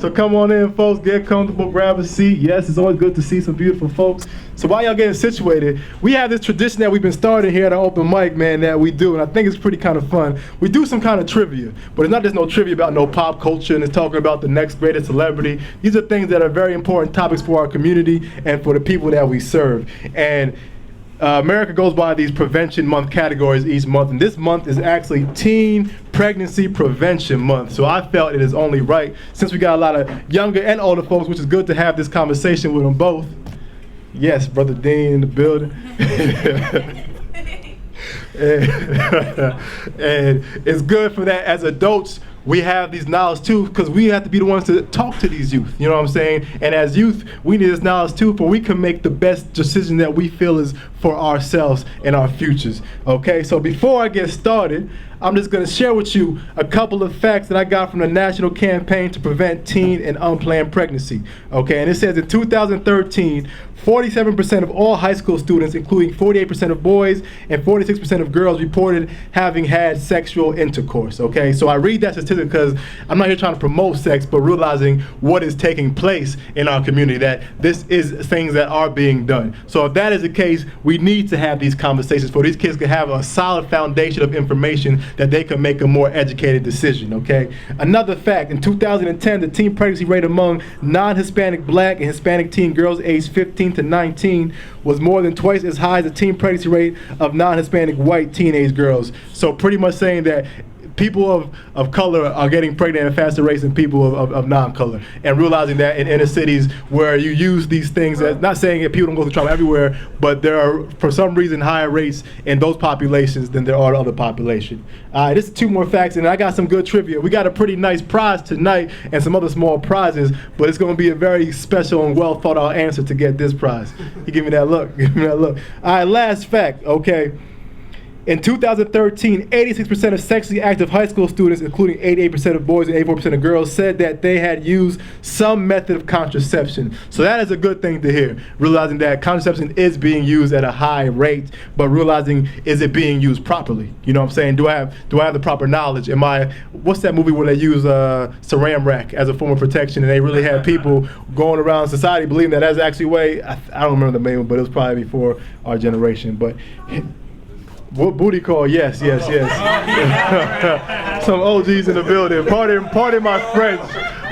So come on in, folks, get comfortable, grab a seat. Yes, it's always good to see some beautiful folks. So while y'all getting situated, we have this tradition that we've been starting here at our open mic, man, that we do, and I think it's pretty kind of fun. We do some kind of trivia, but it's not just no trivia about no pop culture and it's talking about the next greatest celebrity. These are things that are very important topics for our community and for the people that we serve. And America goes by these Prevention Month categories each month, and this month is actually Teen Pregnancy Prevention Month. So I felt it is only right, since we got a lot of younger and older folks, which is good to have this conversation with them both. Yes, Brother Dean in the building. And it's good for that. As adults, we have these knowledge too, because we have to be the ones to talk to these youth, you know what I'm saying? And as youth, we need this knowledge too, for we can make the best decision that we feel is for ourselves and our futures. Okay, so before I get started, I'm just gonna share with you a couple of facts that I got from the National Campaign to Prevent Teen and Unplanned Pregnancy. Okay, and it says in 2013, 47% of all high school students, including 48% of boys and 46% of girls, reported having had sexual intercourse. Okay, so I read that statistic because I'm not here trying to promote sex, but realizing what is taking place in our community, that this is things that are being done. So if that is the case, we need to have these conversations for these kids to have a solid foundation of information that they can make a more educated decision. Okay, another fact, in 2010, the teen pregnancy rate among non-Hispanic Black and Hispanic teen girls aged 15 to 19 was more than twice as high as the teen pregnancy rate of non-Hispanic white teenage girls. So pretty much saying that people of color are getting pregnant at a faster rate than people of non-color, and realizing that in inner cities where you use these things, as, not saying that people don't go through trauma everywhere, but there are for some reason higher rates in those populations than there are in other populations. This is two more facts, and I got some good trivia. We got a pretty nice prize tonight and some other small prizes, but it's going to be a very special and well thought out answer to get this prize. You give me that look, give me that look. All right, last fact, okay. In 2013, 86% of sexually active high school students, including 88% of boys and 84% of girls, said that they had used some method of contraception. So that is a good thing to hear, realizing that contraception is being used at a high rate, but realizing, is it being used properly? You know what I'm saying? Do I have the proper knowledge? What's that movie where they use saran wrap as a form of protection, and they really had people going around society believing that that's actually way, I don't remember the name, but it was probably before our generation. But what booty call? Yes. Some OGs in the building. Pardon my French.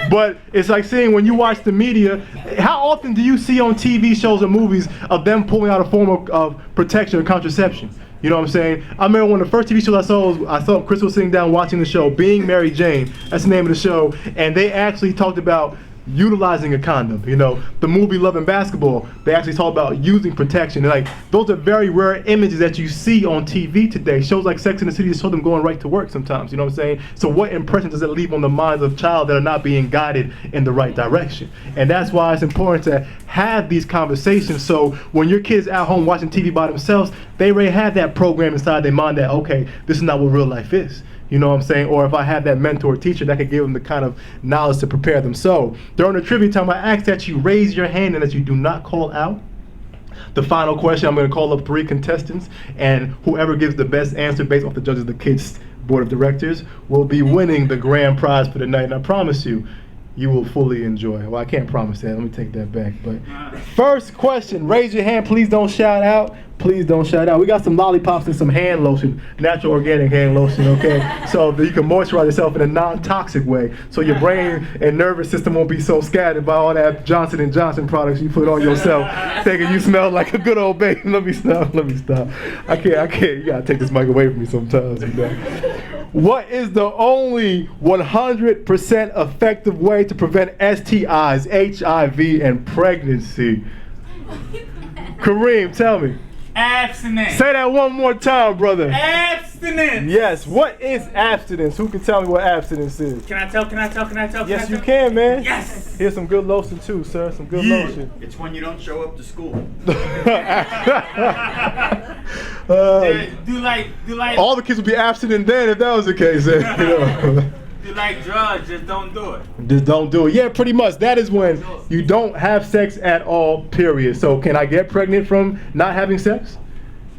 But it's like saying, when you watch the media, how often do you see on TV shows or movies of them pulling out a form of protection or contraception? You know what I'm saying? I remember one of the first TV shows I saw Chris was sitting down watching the show, Being Mary Jane. That's the name of the show. And they actually talked about utilizing a condom. You know, the movie Love and Basketball, they actually talk about using protection. And like, those are very rare images that you see on TV today. Shows like Sex and the City just show them going right to work sometimes, you know what I'm saying? So what impression does it leave on the minds of child that are not being guided in the right direction? And that's why it's important to have these conversations, so when your kids at home watching TV by themselves, they already have that program inside their mind that, okay, this is not what real life is. You know what I'm saying? Or if I have that mentor teacher that could give them the kind of knowledge to prepare them. So during the trivia time, I ask that you raise your hand and that you do not call out. The final question, I'm going to call up 3 contestants, and whoever gives the best answer based off the judges of the kids' board of directors will be winning the grand prize for the night. And I promise you, you will fully enjoy. Well, I can't promise that. Let me take that back. But first question, raise your hand. Please don't shout out. Please don't shout out. We got some lollipops and some hand lotion, natural organic hand lotion, okay? So that you can moisturize yourself in a non-toxic way, so your brain and nervous system won't be so scattered by all that Johnson & Johnson products you put on yourself, thinking you smell like a good old baby. Let me stop. I can't. You gotta take this mic away from me sometimes, you know? What is the only 100% effective way to prevent STIs, HIV, and pregnancy? Kareem, tell me. Abstinence. Say that one more time, brother. Abstinence. Yes. What is abstinence? Who can tell me what abstinence is? Can I tell? Yes, you can, man. Yes. Here's some good lotion too, sir. Some good lotion. It's when you don't show up to school. Do like. All the kids would be abstinent then if that was the case. You know. Do like drugs, just don't do it. Just don't do it. Yeah, pretty much. That is when you don't have sex at all, period. So can I get pregnant from not having sex?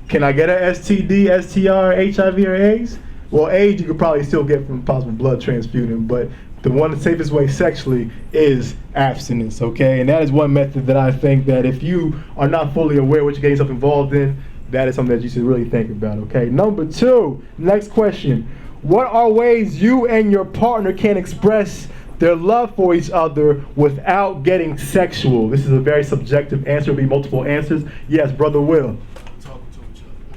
Can I get a STD, STR, HIV, or AIDS? Well, AIDS you could probably still get from possible blood transfusion, but the one safest way sexually is abstinence, okay? And that is one method that I think that if you are not fully aware what you're getting yourself involved in, that is something that you should really think about, okay? Number 2, next question. What are ways you and your partner can express their love for each other without getting sexual? This is a very subjective answer. It'll be multiple answers. Yes, Brother Will.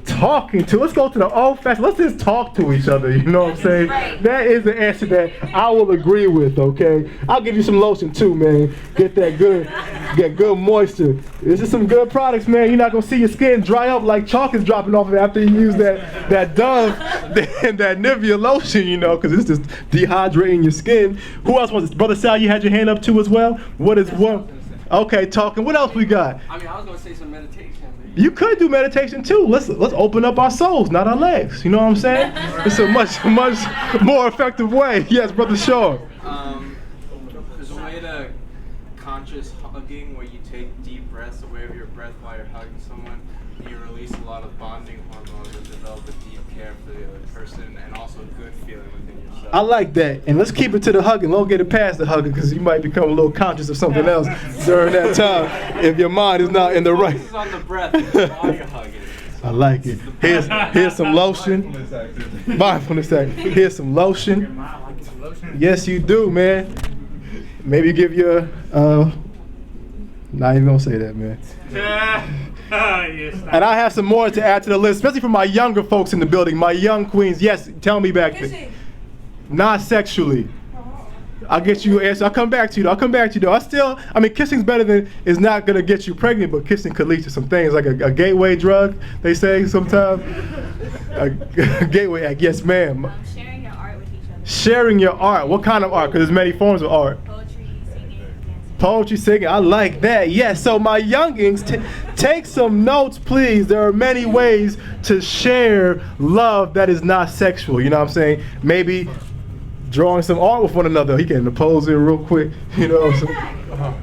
Talking to, let's go to the old fashioned, let's just talk to each other, you know what I'm saying? Right. That is the answer that I will agree with, okay? I'll give you some lotion too, man. Get good moisture. This is some good products, man. You're not gonna see your skin dry up like chalk is dropping off of it after you use that Dove and that Nivea lotion, you know, because it's just dehydrating your skin. Who else wants this? Brother Sal, you had your hand up too as well? What is one? Okay, talking. What else we got? I mean, I was gonna say some meditation. You could do meditation too. Let's open up our souls, not our legs. You know what I'm saying? It's a much more effective way. Yes, Brother Shaw. There's a way to conscious hugging where you take deep breaths away of your breath while you're hugging someone. And you release a lot of bonding hormones and develop a deep care for the other person and also a good feeling within yourself. I like that. And let's keep it to the hugging. Don't get it past the hugging because you might become a little conscious of something else during that time if your mind is not in the right. Focus on the breath while you're hugging. I like it. Here's some lotion. Mindfulness act. Here's some lotion. Yes, you do, man. Maybe give your not even gonna say that, man. And I have some more to add to the list, especially for my younger folks in the building, my young queens. Yes, tell me back there. Not sexually. I'll get you an answer. I'll come back to you though. I mean, kissing's better than, is not gonna get you pregnant, but kissing could lead to some things, like a gateway drug, they say sometimes. A gateway act, yes ma'am. Sharing your art with each other. Sharing your art, what kind of art? Because there's many forms of art. Poetry, singing, dancing. Poetry, singing, I like that. Yes, so my youngins, take some notes, please. There are many ways to share love that is not sexual. You know what I'm saying? Maybe drawing some art with one another. He can pose it real quick. You know what I'm saying?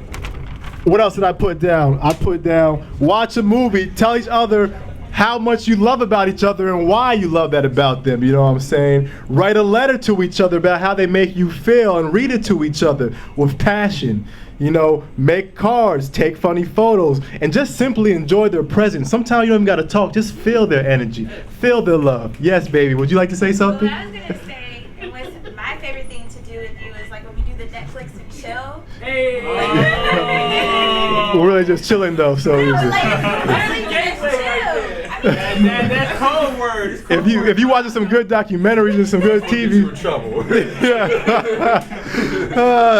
What else did I put down? I put down, watch a movie, tell each other how much you love about each other and why you love that about them, you know what I'm saying? Write a letter to each other about how they make you feel and read it to each other with passion. You know, make cards, take funny photos, and just simply enjoy their presence. Sometimes you don't even gotta talk, just feel their energy, feel their love. Yes, baby, would you like to say something? Well, I was gonna say, and what's my favorite thing to do with you is like when we do the Netflix and chill. Hey. We're really just chilling though, so No, it's like, just, literally just chill. I mean, That's code words. if you watching some good documentaries and some good TV, in trouble. yeah.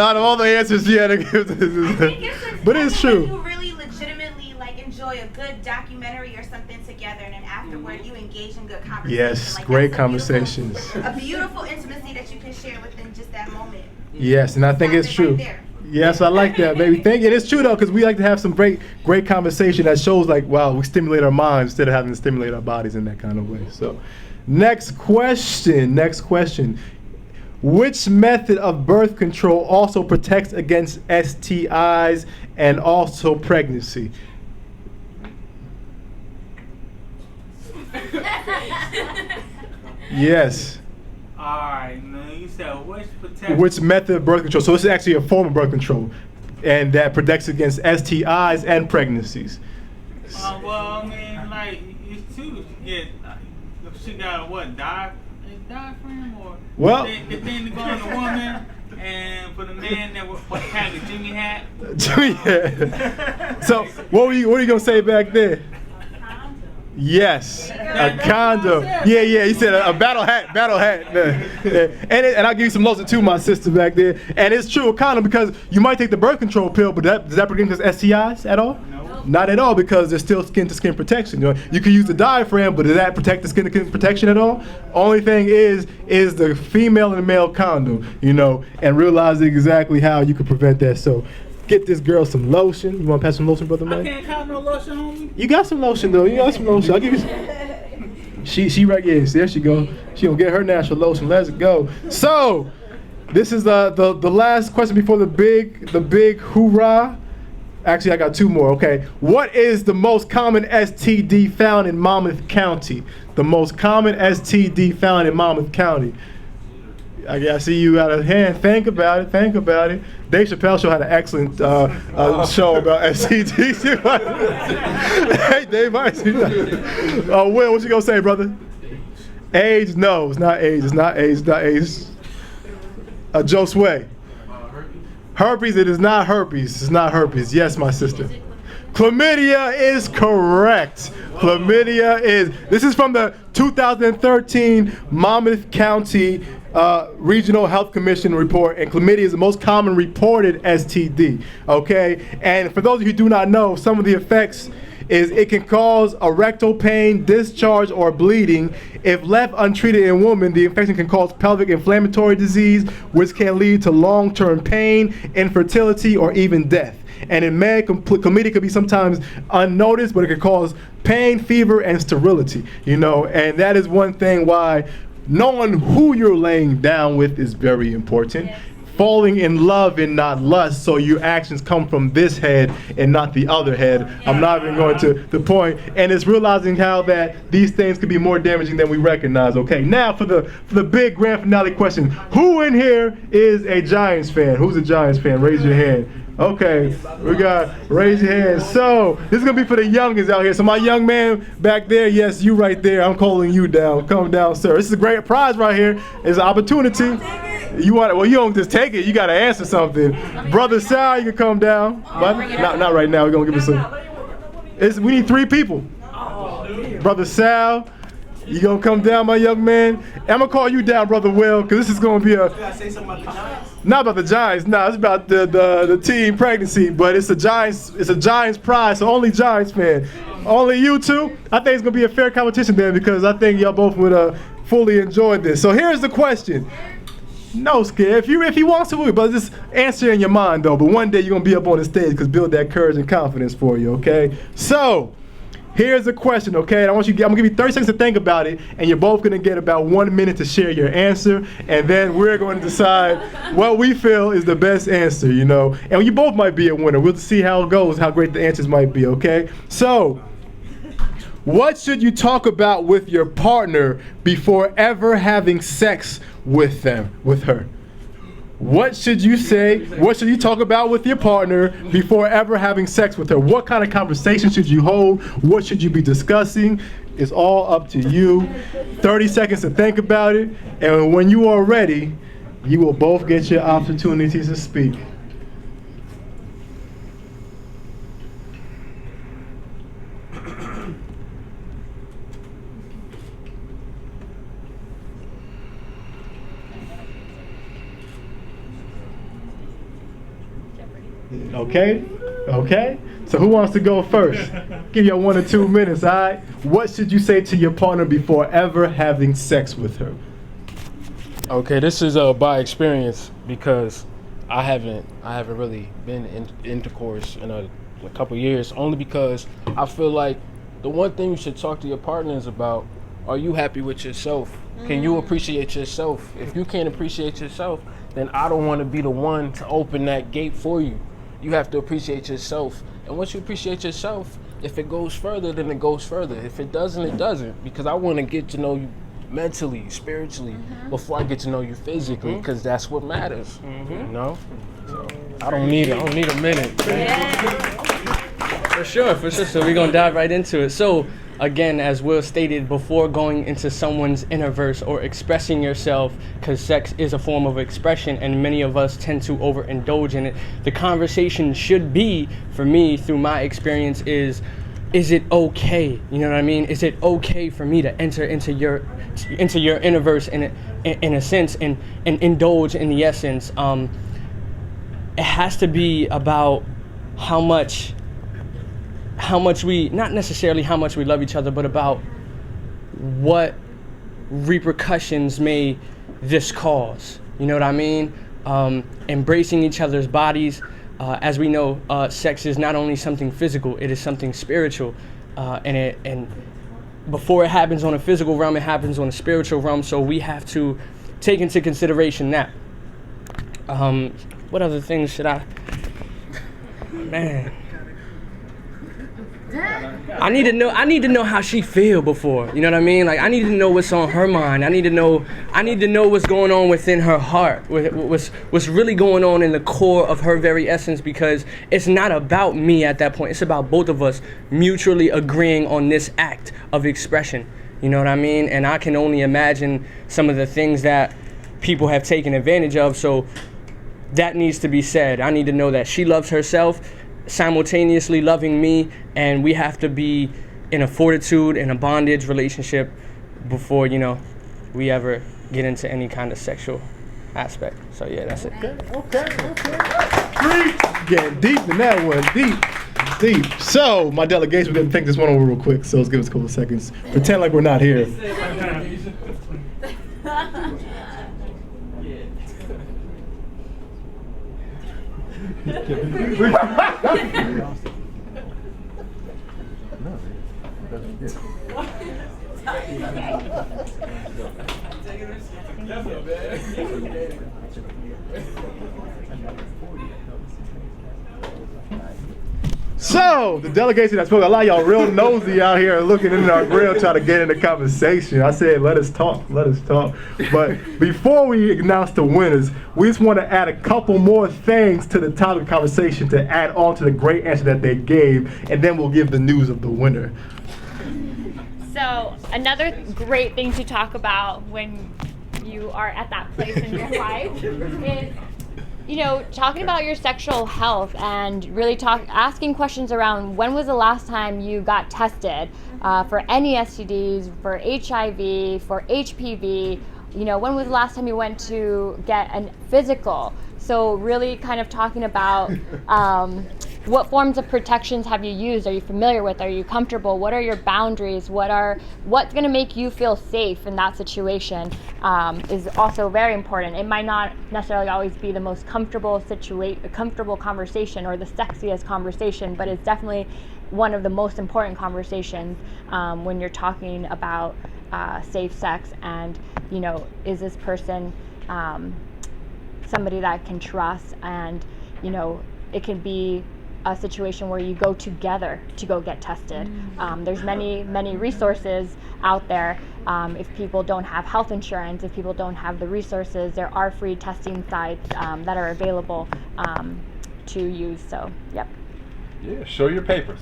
Out of all the answers she had to give, but it's true. You really legitimately like enjoy a good documentary or something together, and then afterward you engage in good conversation. Yes, Like, great that's conversations. A beautiful intimacy that you can share within just that moment. Yes, and I think it's Stop it true. right there. Yes, I like that, baby. Thank you. And it's true though, because we like to have some great conversation that shows like, wow, we stimulate our minds instead of having to stimulate our bodies in that kind of way. So, next question. Which method of birth control also protects against STIs and also pregnancy? Yes. Alright, now you said which protection? Which method of birth control? So this is actually a form of birth control, and that protects against STIs and pregnancies. Well, I mean, like, it's too, yeah, if she got what, diaphragm or Well- the thing to go on the woman, and for the man that what kind of Jimmy hat? Yeah. So what were you gonna say back there? Yes, a condom. Yeah, you said a battle hat. Yeah. And I'll give you some lotion too, my sister back there. And it's true, a condom, because you might take the birth control pill, but does that protect against STIs at all? No. Not at all, because there's still skin-to-skin protection. You know, you can use the diaphragm, but does that protect the skin-to-skin protection at all? Only thing is the female and the male condom, you know, and realizing exactly how you can prevent that. So get this girl some lotion. You want to pass some lotion, brother I man? can't count no lotion, homie. You got some lotion though. I'll give you some. She right, yes, there she go. She gonna get her natural lotion. Let's go. So this is the last question before the big hoorah. Actually, I got two more. Okay. What is the most common STD found in Monmouth County? The most common STD found in Monmouth County. I see you got a hand. Think about it. Think about it. Dave Chappelle show had an excellent show about STDs. Hey, Dave, I see that. Will, what you gonna say, brother? AIDS? No, it's not AIDS. It's not AIDS. It's not AIDS. Joe Sway. Herpes? It is not herpes. It's not herpes. Yes, my sister. Chlamydia is correct. Chlamydia is. This is from the 2013 Monmouth County Regional Health Commission report, and chlamydia is the most common reported STD. Okay, and for those of you who do not know, some of the effects is it can cause erectile pain, discharge, or bleeding. If left untreated in women, the infection can cause pelvic inflammatory disease, which can lead to long-term pain, infertility, or even death. And in men, chlamydia could be sometimes unnoticed, but it could cause pain, fever, and sterility. You know, and that is one thing why knowing who you're laying down with is very important. Yes. Falling in love and not lust, so your actions come from this head and not the other head. I'm not even going to the point. And it's realizing how that these things could be more damaging than we recognize. Okay, now for the big grand finale question. Who in here is a Giants fan? Who's a Giants fan? Raise your hand. Okay, we got, raise your hand. So, this is going to be for the youngins out here. So my young man back there, yes, you right there, I'm calling you down. Come down, sir. This is a great prize right here. It's an opportunity. You want it? Well, you don't just take it. You got to answer something. Brother Sal, you can come down. But not right now. We're going to give it some. We need 3 people. Brother Sal, you going to come down, my young man? I'm going to call you down, Brother Will, because this is going to be a... Say something about the Giants? Not about the Giants. No, it's about the teen pregnancy. But it's a Giants prize, so only Giants fan. Only you two? I think it's going to be a fair competition then, because I think y'all both would fully enjoy this. So here's the question. No, Skip. If he wants to, but just answer in your mind, though. But one day you're going to be up on the stage because build that courage and confidence for you, okay? So, here's the question, okay? I'm going to give you 30 seconds to think about it, and you're both going to get about 1 minute to share your answer, and then we're going to decide what we feel is the best answer, you know? And you both might be a winner. We'll see how it goes, how great the answers might be, okay? So, what should you talk about with your partner before ever having sex with her? What should you say? What should you talk about with your partner before ever having sex with her? What kind of conversation should you hold? What should you be discussing? It's all up to you. 30 seconds to think about it. And when you are ready, you will both get your opportunities to speak. Okay. So who wants to go first? Give you 1 or 2 minutes, all right? What should you say to your partner before ever having sex with her? Okay, this is by experience because I haven't really been in intercourse in a couple years, only because I feel like the one thing you should talk to your partners about, are you happy with yourself? Can you appreciate yourself? If you can't appreciate yourself, then I don't want to be the one to open that gate for you. You have to appreciate yourself. And once you appreciate yourself, if it goes further, then it goes further. If it doesn't, it doesn't. Because I want to get to know you mentally, spiritually, before I get to know you physically, because that's what matters. You know? So I don't need a minute. For sure. So we're going to dive right into it. So again, as Will stated, before going into someone's inner verse or expressing yourself, because sex is a form of expression and many of us tend to overindulge in it, the conversation should be, for me, through my experience, is it okay? You know what I mean? Is it okay for me to enter into your inner verse in a sense and indulge in the essence? It has to be about how much we, not necessarily how much we love each other, but about what repercussions may this cause. You know what I mean? Embracing each other's bodies. As we know, sex is not only something physical, it is something spiritual. And before it happens on a physical realm, it happens on a spiritual realm. So we have to take into consideration that. What other things should I? Man. I need to know how she feel before. You know what I mean? Like I need to know what's on her mind. I need to know what's going on within her heart. What's really going on in the core of her very essence, because it's not about me at that point. It's about both of us mutually agreeing on this act of expression. You know what I mean? And I can only imagine some of the things that people have taken advantage of. So that needs to be said. I need to know that she loves herself, simultaneously loving me, and we have to be in a fortitude and a bondage relationship before, you know, we ever get into any kind of sexual aspect. So yeah, that's it. Okay. Getting deep in that one, deep. So my delegation, we're gonna think this one over real quick. So let's give us a couple of seconds. Pretend like we're not here. So, the delegation I spoke, a lot of y'all real nosy out here looking in our grill trying to get in the conversation. I said, let us talk. But before we announce the winners, we just want to add a couple more things to the topic of conversation to add on to the great answer that they gave, and then we'll give the news of the winner. So, another great thing to talk about when you are at that place in your life is, you know, talking about your sexual health and really asking questions around when was the last time you got tested for any STDs, for HIV, for HPV, you know, when was the last time you went to get a physical? So really kind of talking about what forms of protections have you used? Are you familiar with? Are you comfortable? What are your boundaries? What's going to make you feel safe in that situation is also very important. It might not necessarily always be the most comfortable conversation or the sexiest conversation, but it's definitely one of the most important conversations when you're talking about safe sex. And, you know, is this person somebody that I can trust? And, you know, it can be a situation where you go together to go get tested. There's many resources out there. If people don't have health insurance, if people don't have the resources, there are free testing sites that are available to use. So, yep. Yeah, show your papers.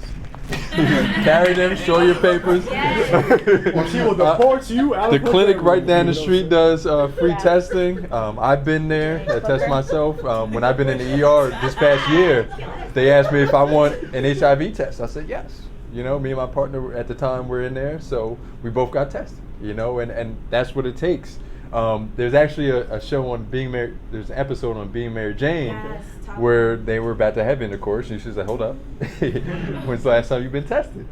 Carry them, show your papers. Or she will deport you out The of her clinic family, right down the you know street does free testing. I've been there, I test myself. When I've been in the ER this past year, they asked me if I want an HIV test. I said yes. You know, me and my partner at the time were in there, so we both got tested. You know, and that's what it takes. There's actually a show on Being Mary. There's an episode on Being Mary Jane where they were about to have intercourse, and she was like, "Hold up, when's the last time you've been tested?"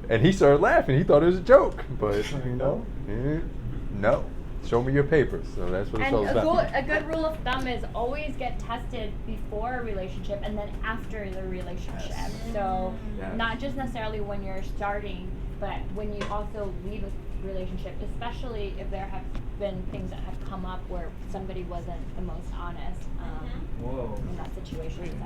And he started laughing. He thought it was a joke, but you know, no. Show me your papers. So that's what it's all about. A good rule of thumb is always get tested before a relationship and then after the relationship. Yes. So not just necessarily when you're starting, but when you also leave a relationship, especially if there have been things that have come up where somebody wasn't the most honest in that situation.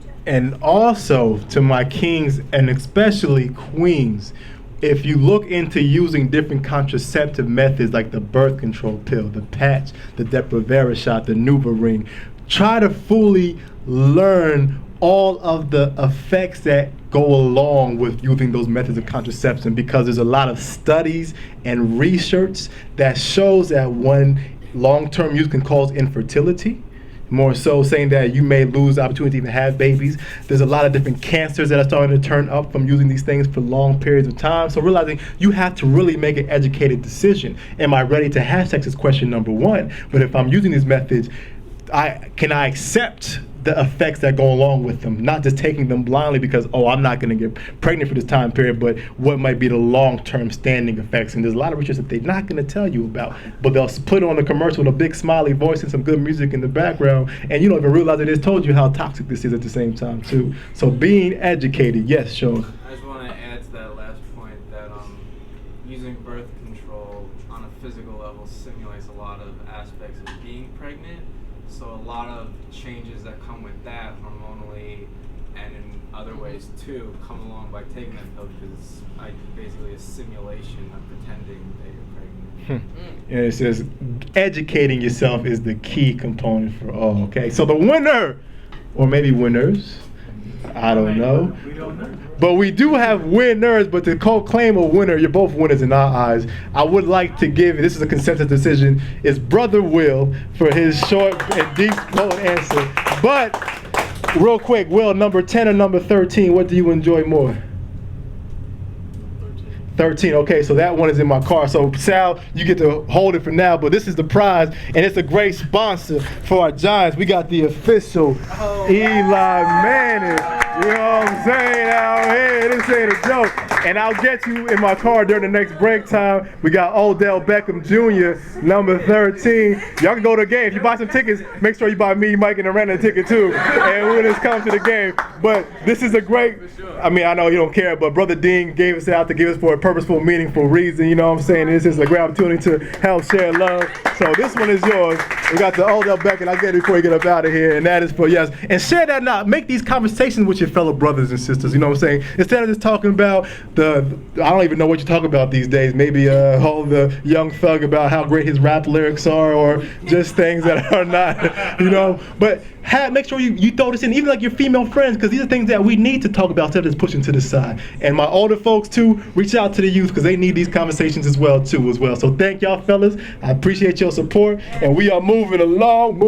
So. And also to my kings and especially queens, if you look into using different contraceptive methods like the birth control pill, the patch, the Depo-Provera shot, the NuvaRing, try to fully learn all of the effects that go along with using those methods of contraception, because there's a lot of studies and research that shows that one, long-term use can cause infertility. More so saying that you may lose the opportunity to even have babies. There's a lot of different cancers that are starting to turn up from using these things for long periods of time. So realizing you have to really make an educated decision. Am I ready to have sex is question number one. But if I'm using these methods, can I accept the effects that go along with them, not just taking them blindly because, I'm not going to get pregnant for this time period, but what might be the long-term standing effects. And there's a lot of research that they're not going to tell you about, but they'll put on a commercial with a big smiley voice and some good music in the background, and you don't even realize it has told you how toxic this is at the same time too. So being educated, yes, Sean. I just want to add to that last point that using birth control on a physical level simulates a lot of aspects of being pregnant. So a lot of changes that come with that hormonally and in other ways too come along by taking that pill, because it's like basically a simulation of pretending that you're pregnant. And it says educating yourself is the key component for all. Okay, so the winner, or maybe winners, I don't know. We don't know. But we do have winners, but to claim a winner, you're both winners in our eyes. I would like to give, this is a consensus decision, is Brother Will for his short and deep flowing answer. But, real quick, Will, number 10 or number 13, what do you enjoy more? 13, okay, so that one is in my car. So Sal, you get to hold it for now, but this is the prize, and it's a great sponsor for our Giants. We got the official Eli Manning. You know what I'm saying out here? This ain't a joke. And I'll get you in my car during the next break time. We got Odell Beckham Jr., number 13. Y'all can go to the game. If you buy some tickets, make sure you buy me, Mike, and Arena a ticket too. And we'll just come to the game. But this is a great, I mean, I know you don't care, but Brother Dean gave us out to give us for a purposeful, meaningful reason. You know what I'm saying? This is a great opportunity to help share love. So this one is yours. We got the Odell Beckham. I'll get it before you get up out of here. And that is for yes. And share that now. Make these conversations with your fellow brothers and sisters. You know what I'm saying? Instead of just talking about I don't even know what you're talking about these days. Maybe all the young thug about how great his rap lyrics are, or just things that are not, you know. But make sure you throw this in, even like your female friends, because these are things that we need to talk about instead of just pushing to the side. And my older folks too, reach out to the youth, because they need these conversations as well. So thank y'all fellas. I appreciate your support, and we are moving along.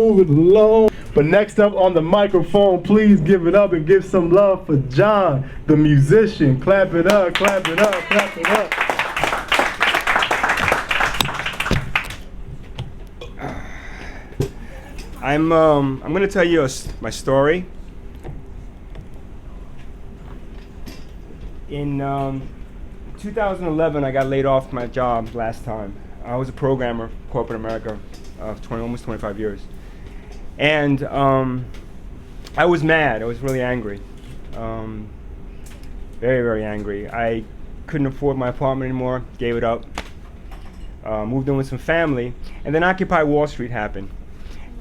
But next up on the microphone, please give it up and give some love for John, the musician. Clap it up, clap it up, clap it up. I'm going to tell you my story. In 2011, I got laid off my job last time. I was a programmer for corporate America almost 25 years. And I was mad. I was really angry. Very, very angry. I couldn't afford my apartment anymore, gave it up, moved in with some family, and then Occupy Wall Street happened.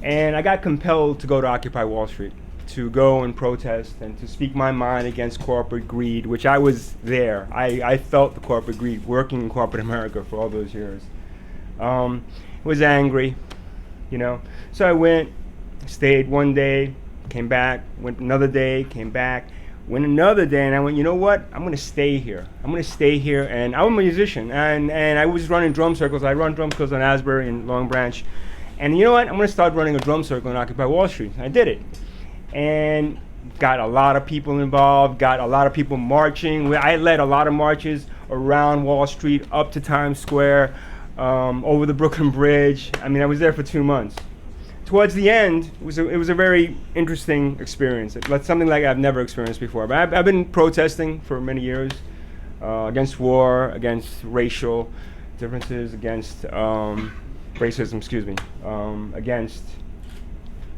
And I got compelled to go to Occupy Wall Street, to go and protest and to speak my mind against corporate greed, which I was there. I felt the corporate greed working in corporate America for all those years. Was angry, you know. So I went, stayed one day, came back, went another day, came back, went another day, and I went, you know what? I'm going to stay here. I'm going to stay here. And I'm a musician, and I was running drum circles. I run drum circles on Asbury and Long Branch. And you know what? I'm going to start running a drum circle on Occupy Wall Street. I did it. And got a lot of people involved, got a lot of people marching. I led a lot of marches around Wall Street, up to Times Square, over the Brooklyn Bridge. I mean, I was there for 2 months. Towards the end, it was a very interesting experience. It's something like I've never experienced before. But I've been protesting for many years against war, against racial differences, against racism, against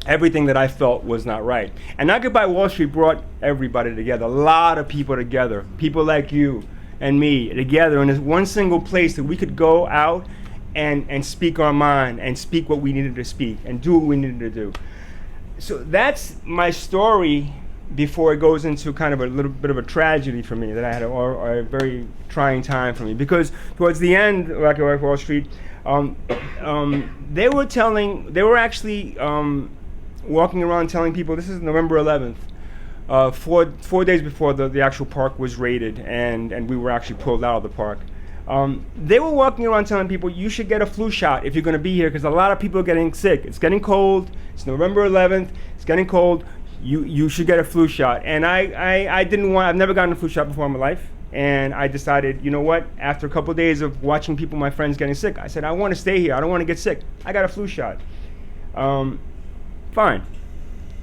everything that I felt was not right. And Occupy Wall Street brought everybody together, a lot of people together, people like you and me together in this one single place that we could go out and speak our mind and speak what we needed to speak and do what we needed to do. So that's my story before it goes into kind of a little bit of a tragedy for me that I had, or a very trying time for me. Because towards the end of Occupy Wall Street, they were actually walking around telling people, this is November 11th, 4 days before the actual park was raided and we were actually pulled out of the park. They were walking around telling people, you should get a flu shot if you're going to be here, because a lot of people are getting sick. It's getting cold. It's November 11th. It's getting cold. You should get a flu shot. And I've never gotten a flu shot before in my life. And I decided, you know what, after a couple of days of watching people, my friends getting sick, I said, I want to stay here. I don't want to get sick. I got a flu shot. Fine.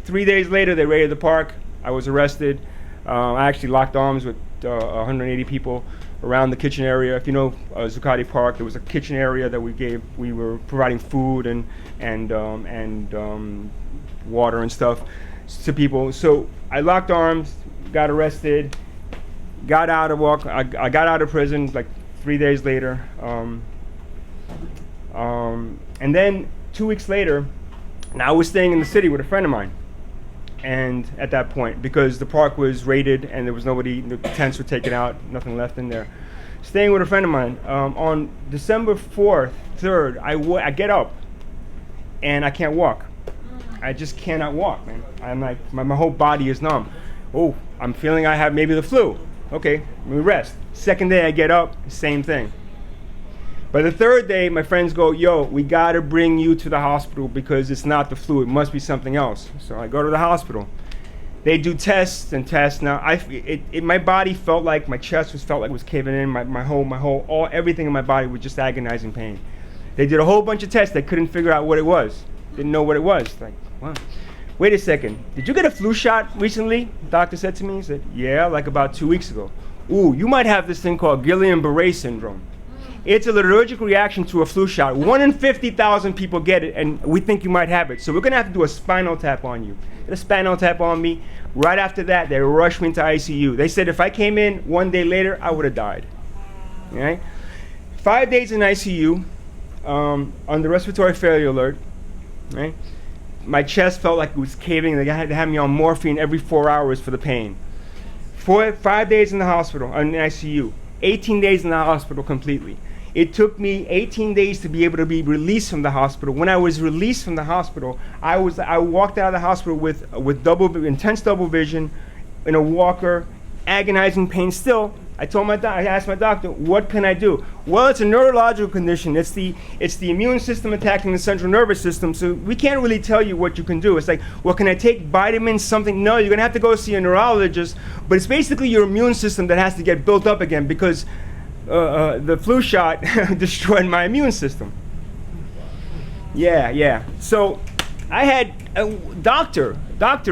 3 days later, they raided the park. I was arrested. I actually locked arms with 180 people around the kitchen area. If you know Zuccotti Park, there was a kitchen area that we were providing food and water and stuff to people. So I locked arms, got arrested, got out of prison like 3 days later. And then 2 weeks later, now I was staying in the city with a friend of mine. and at that point, because the park was raided and there was nobody, the tents were taken out, nothing left in there. Staying with a friend of mine, on December 4th, 3rd, I get up and I can't walk. I just cannot walk, man. I'm like, my whole body is numb. Oh, I'm feeling I have maybe the flu. Okay, let me rest. Second day I get up, same thing. By the third day, my friends go, yo, we gotta bring you to the hospital because it's not the flu, it must be something else. So I go to the hospital. They do tests and tests. Now, my body felt like, my chest felt like it was caving in, everything in my body was just agonizing pain. They did a whole bunch of tests, they couldn't figure out what it was. Didn't know what it was. Like, wow. Wait a second, did you get a flu shot recently? The doctor said to me, he said, yeah, like about 2 weeks ago. Ooh, you might have this thing called Guillain-Barré syndrome. It's a allergic reaction to a flu shot. 1 in 50,000 people get it, and we think you might have it. So we're gonna have to do a spinal tap on you. Did a spinal tap on me. Right after that, they rushed me into ICU. They said if I came in 1 day later, I would have died. Okay? 5 days in ICU, under respiratory failure alert. Right? My chest felt like it was caving. They had to have me on morphine every 4 hours for the pain. 5 days in the hospital, in ICU. 18 days in the hospital completely. It took me 18 days to be able to be released from the hospital. When I was released from the hospital, I walked out of the hospital with intense double vision, in a walker, agonizing pain still. I asked my doctor, what can I do? Well, it's a neurological condition. It's the immune system attacking the central nervous system, so we can't really tell you what you can do. It's like, well, can I take vitamins, something? No, you're gonna have to go see a neurologist, but it's basically your immune system that has to get built up again because the flu shot destroyed my immune system. Yeah. So I had, doctor,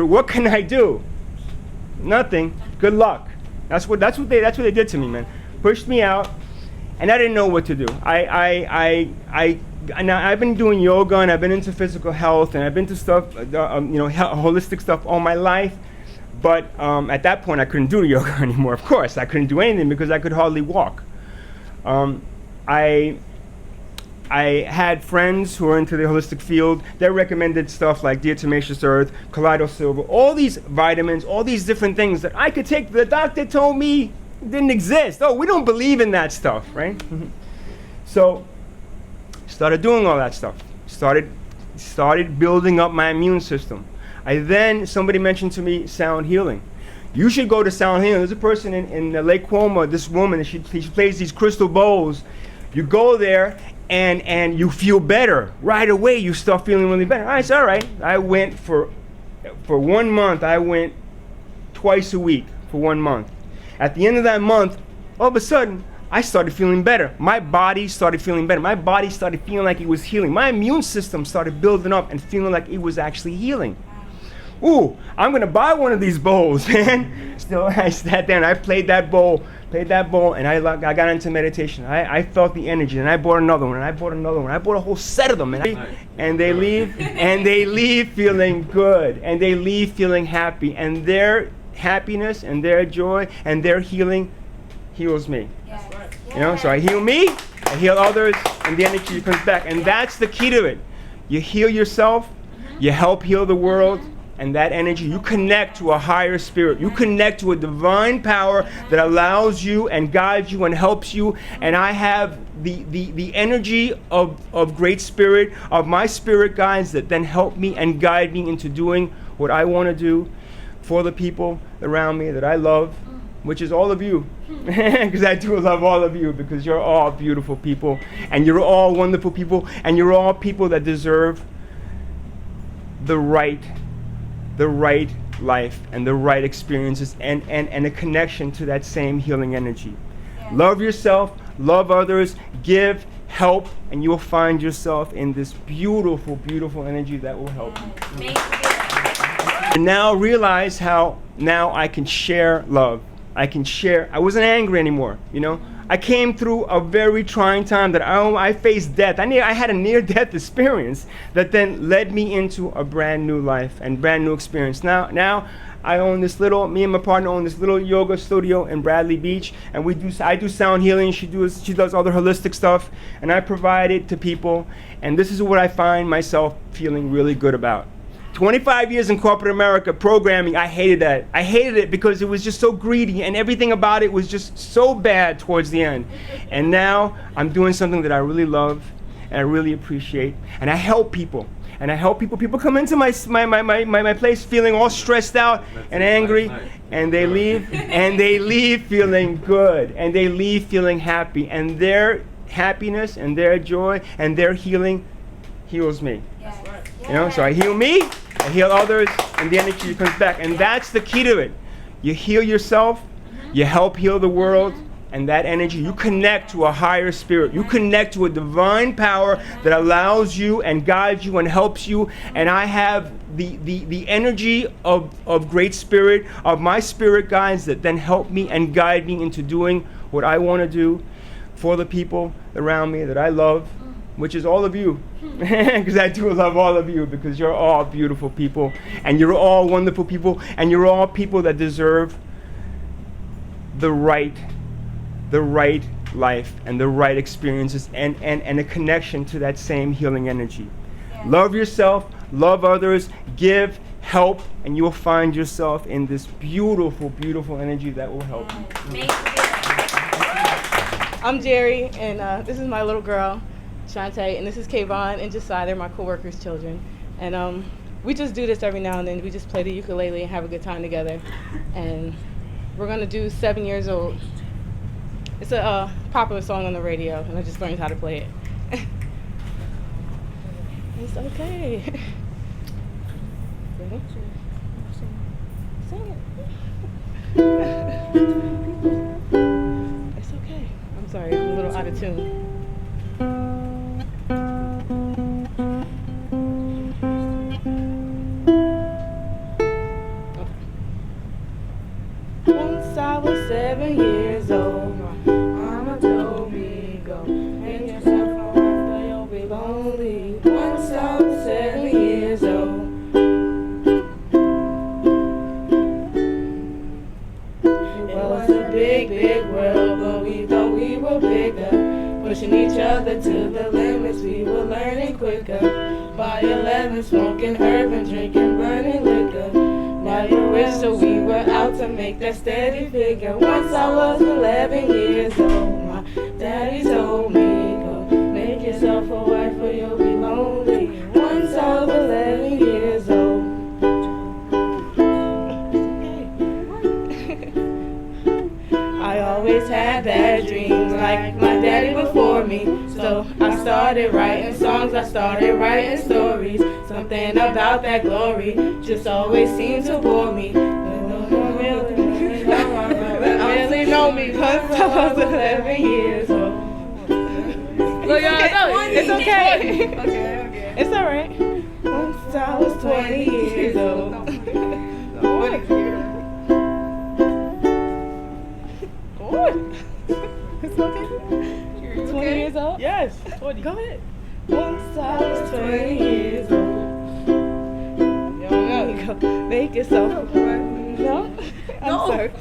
what can I do? Nothing, good luck. That's what they did to me, man. Pushed me out, and I didn't know what to do. I've been doing yoga, and I've been into physical health, and I've been to stuff, holistic stuff all my life. But at that point, I couldn't do yoga anymore. Of course, I couldn't do anything because I could hardly walk. I had friends who were into the holistic field. They recommended stuff like diatomaceous earth, colloidal silver, all these vitamins, all these different things that I could take. The doctor told me didn't exist. Oh, we don't believe in that stuff, right? So, started doing all that stuff. Started building up my immune system. Somebody mentioned to me sound healing. You should go to sound healing. There's a person in Lake Como, this woman, she plays these crystal bowls. You go there, and you feel better. Right away, you start feeling really better. It's all right. I went for 1 month, I went twice a week for 1 month. At the end of that month, all of a sudden, I started feeling better. My body started feeling better. My body started feeling like it was healing. My immune system started building up and feeling like it was actually healing. Ooh, I'm gonna buy one of these bowls, man. Still, I sat down, I played that bowl, and I got into meditation. I felt the energy, and I bought another one, and I bought another one. I bought a whole set of them, and they leave feeling good, and they leave feeling happy, and their happiness, and their joy, and their healing heals me. Yes. You know, so I heal me, I heal others, and the energy comes back, and that's the key to it. You heal yourself, you help heal the world. And that energy, you connect to a higher spirit. You connect to a divine power that allows you and guides you and helps you. And I have the energy of great spirit, of my spirit guides that then help me and guide me into doing what I want to do for the people around me that I love, which is all of you. Because I do love all of you, because you're all beautiful people. And you're all wonderful people. And you're all people that deserve the right life and the right experiences and a connection to that same healing energy. Yeah. Love yourself, love others, give, help, and you will find yourself in this beautiful, beautiful energy that will help you. Thank you. And now realize how now I can share love. I can share. I wasn't angry anymore, you know. I came through a very trying time that I faced death. I had a near-death experience that then led me into a brand new life and brand new experience. Now I own this me and my partner own this little yoga studio in Bradley Beach, and I do sound healing. She does other holistic stuff, and I provide it to people. And this is what I find myself feeling really good about. 25 years in corporate America programming, I hated that. I hated it because it was just so greedy and everything about it was just so bad towards the end. And now I'm doing something that I really love and I really appreciate, and I help people. And I help people. People come into my place feeling all stressed out and angry, and they leave feeling good, and they leave feeling happy, and their happiness and their joy and their healing heals me. You know, so I heal me, I heal others, and the energy comes back. And that's the key to it. You heal yourself, you help heal the world, and that energy, you connect to a higher spirit. You connect to a divine power that allows you and guides you and helps you. And I have the energy of great spirit, of my spirit guides that then help me and guide me into doing what I want to do for the people around me that I love, which is all of you. Because I do love all of you, because you're all beautiful people, and you're all wonderful people, and you're all people that deserve the right life and the right experiences and a connection to that same healing energy. Love yourself, love others, give, help, and you will find yourself in this beautiful, beautiful energy that will help you. I'm Jerry, and this is my little girl, Shantae, and this is K.Y.D.S and Josiah. They're my co-workers' children. And we just do this every now and then. We just play the ukulele and have a good time together. And we're going to do 7 Years Old. It's a popular song on the radio, and I just learned how to play it. It's okay. Ready? Sing it. It's okay. I'm sorry, I'm a little out of tune. Once I was 7 years old, my mama told me, go make yourself a wife or you'll be lonely. Once I was 7 years old. It was a big, big world, but we thought we were bigger. Pushing each other to the limits, we were learning quicker. By 11, smoking herb and drinking burning liquor. Now you're rich, so we were out to make that steady figure. Once I was 11 years old, my daddy told me, go make yourself a wife or you'll be lonely. Once I was 11 years old. I always had bad dreams like my daddy before me. So I started writing songs, I started writing stories. Something about that glory just always seemed to bore me. Really know me once I was 11 years old. Look, it's okay. Okay. It's alright. Once I was 20 years old. It's okay. 20 years old? Yes. 20. Go ahead. Once I was 20 years old. Go make yourself a wife. No? I'm sorry.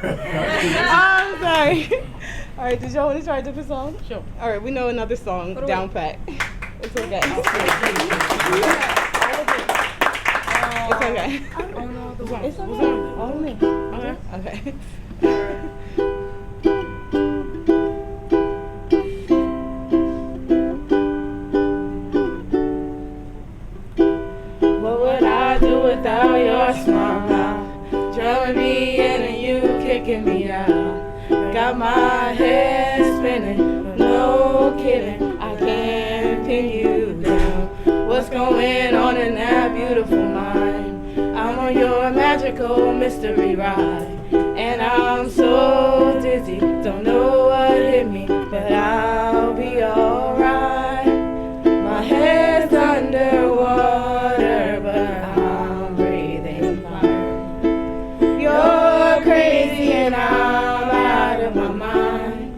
I'm sorry. Alright, did y'all want to try a different song? Sure. Alright, we know another song, down pat. It's okay. It's okay. It's okay. All of me. Okay. What would I do without your smile now? Drumming me in and you kicking me out. Got my head spinning, no kidding. I can't pin you down. What's going on in that beautiful mind? I'm on your magical mystery ride. And I'm so dizzy, don't know what hit me, but I'll be alright. My head's underwater, but I'm breathing fine. You're crazy and I'm out of my mind.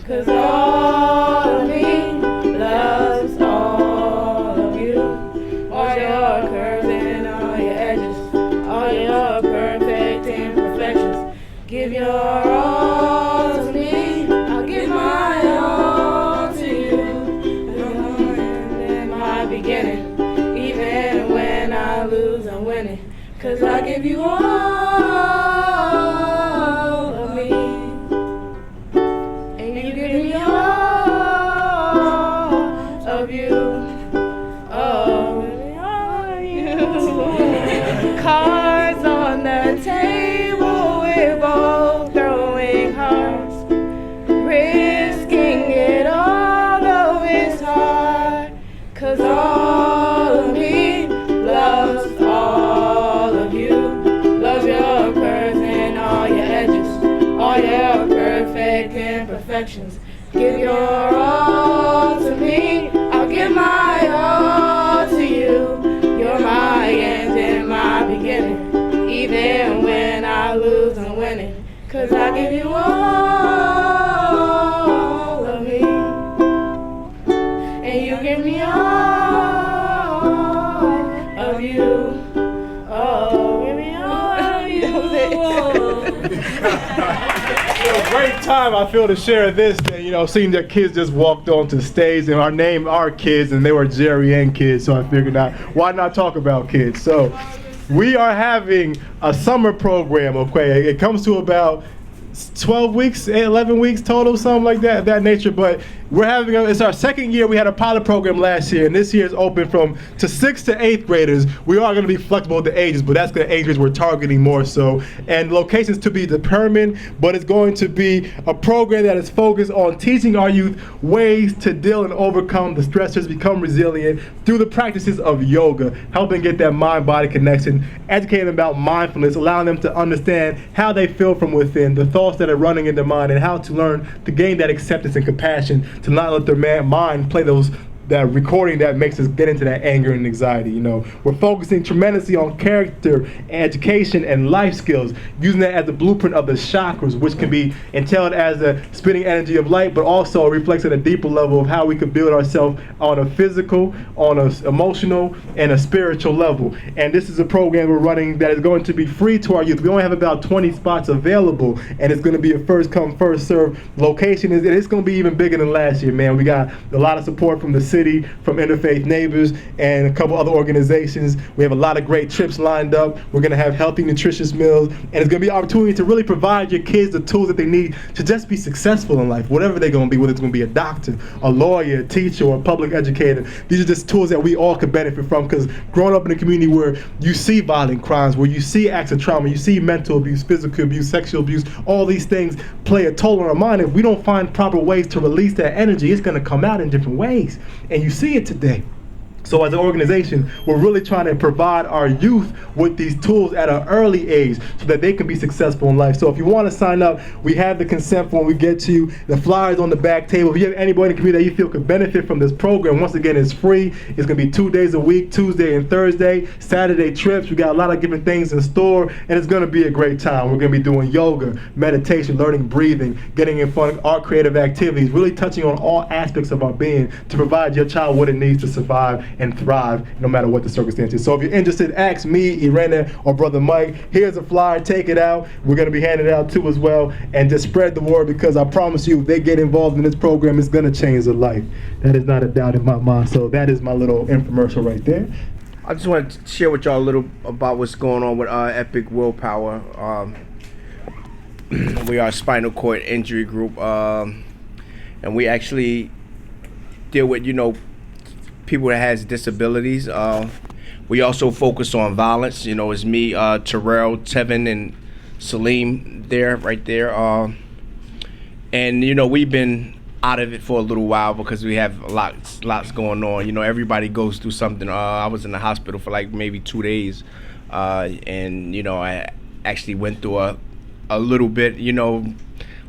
'Cause all of me loves all of you. All your curves and all your edges, all your perfect imperfections. Give your all to me, I'll give my all to you. In my beginning, even when I lose lose, I'm winning. 'Cause I give you all of me, and you give me all of you. Oh, all you. Cards on the table, we're both throwing hearts, risking it all, though it's hard. 'Cause all of me loves all of you, loves your curves and all your edges, all your perfect imperfections. Give your all to me, I'll give my all to you. You're my end and my beginning, even when I lose, I'm winning. 'Cause I give you all of me, and you give me all of you. Oh, give me all of you. Great time I feel to share this, that, seeing that kids just walked onto the stage and our kids, and they were Jerry and kids, so I figured out why not talk about kids. So we are having a summer program, okay? It comes to about 12 weeks, 11 weeks total, something like that nature. But we're having it's our second year. We had a pilot program last year, and this year is open to 6th to 8th graders. We are going to be flexible with the ages, but that's the age range we're targeting more so. And locations to be determined, but it's going to be a program that is focused on teaching our youth ways to deal and overcome the stressors, become resilient through the practices of yoga, helping get that mind-body connection, educating them about mindfulness, allowing them to understand how they feel from within, the thoughts that are running in their mind, and how to learn to gain that acceptance and compassion, to not let their mind play that recording that makes us get into that anger and anxiety. We're focusing tremendously on character, education, and life skills, using that as the blueprint of the chakras, which can be entailed as a spinning energy of light, but also reflects at a deeper level of how we could build ourselves on a physical, on an emotional, and a spiritual level. And this is a program we're running that is going to be free to our youth. We only have about 20 spots available, and it's going to be a first come, first serve location. And it's going to be even bigger than last year, man. We got a lot of support from the city, from Interfaith Neighbors, and a couple other organizations. We have a lot of great trips lined up. We're going to have healthy, nutritious meals, and it's going to be an opportunity to really provide your kids the tools that they need to just be successful in life, whatever they're going to be, whether it's going to be a doctor, a lawyer, a teacher, or a public educator. These are just tools that we all could benefit from, because growing up in a community where you see violent crimes, where you see acts of trauma, you see mental abuse, physical abuse, sexual abuse, all these things play a toll on our mind. If we don't find proper ways to release that energy, it's going to come out in different ways. And you see it today. So as an organization, we're really trying to provide our youth with these tools at an early age so that they can be successful in life. So if you want to sign up, we have the consent form. We get to you. The flyers on the back table. If you have anybody in the community that you feel could benefit from this program, once again, it's free. It's going to be 2 days a week, Tuesday and Thursday, Saturday trips. We got a lot of different things in store, and it's going to be a great time. We're going to be doing yoga, meditation, learning breathing, getting in fun art creative activities, really touching on all aspects of our being to provide your child what it needs to survive and thrive no matter what the circumstances. So if you're interested, ask me, Irena, or Brother Mike. Here's a flyer, take it out. We're going to be handing it out too as well, and just spread the word, because I promise you, if they get involved in this program, it's going to change their life. That is not a doubt in my mind. So that is my little infomercial right there. I just want to share with y'all a little about what's going on with Epic Willpower. We are a spinal cord injury group, and we actually deal with, people that has disabilities. We also focus on violence. It's me, Terrell, Tevin, and Salim right there. And we've been out of it for a little while because we have lots going on. Everybody goes through something. I was in the hospital for like maybe 2 days, and I actually went through a little bit. Well,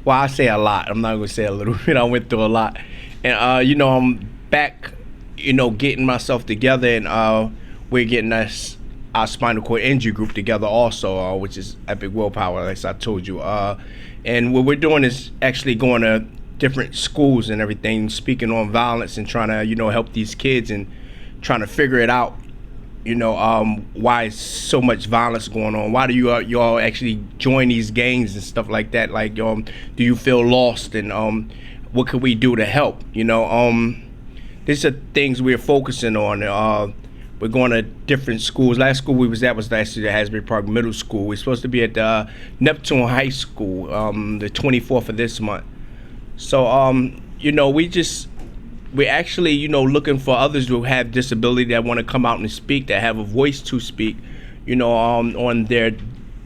I say a lot. I'm not gonna say a little bit. I went through a lot, and I'm back. Getting myself together, and we're getting our spinal cord injury group together also, which is Epic Willpower, as I told you. And what we're doing is actually going to different schools and everything, speaking on violence and trying to, help these kids and trying to figure it out. Why is so much violence going on? Why do you all actually join these gangs and stuff like that? Like, do you feel lost? And what could we do to help? These are things we're focusing on. we're going to different schools. Last school we was at was actually the Asbury Park Middle School. We're supposed to be at Neptune High School the 24th of this month. So, you know, we're actually, you know, looking for others who have disability that want to come out and speak, that have a voice to speak, you know, on their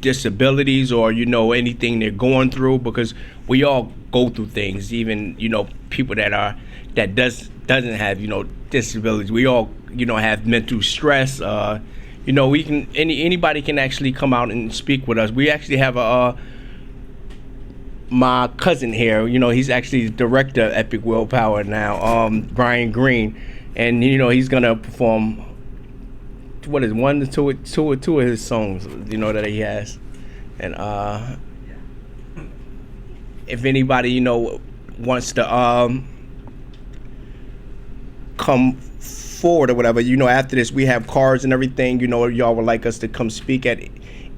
disabilities or, you know, anything they're going through, because we all go through things, even, you know, people that doesn't have, you know, disabilities. We all, you know, have mental stress. You know, we can, anybody can actually come out and speak with us. We actually have my cousin here, you know, he's actually the director of Epic Willpower now, Brian Green, and, you know, he's gonna perform, what is one to two of his songs, you know, that he has. And if anybody, you know, wants to come forward or whatever, you know, after this we have cards and everything, you know, y'all would like us to come speak at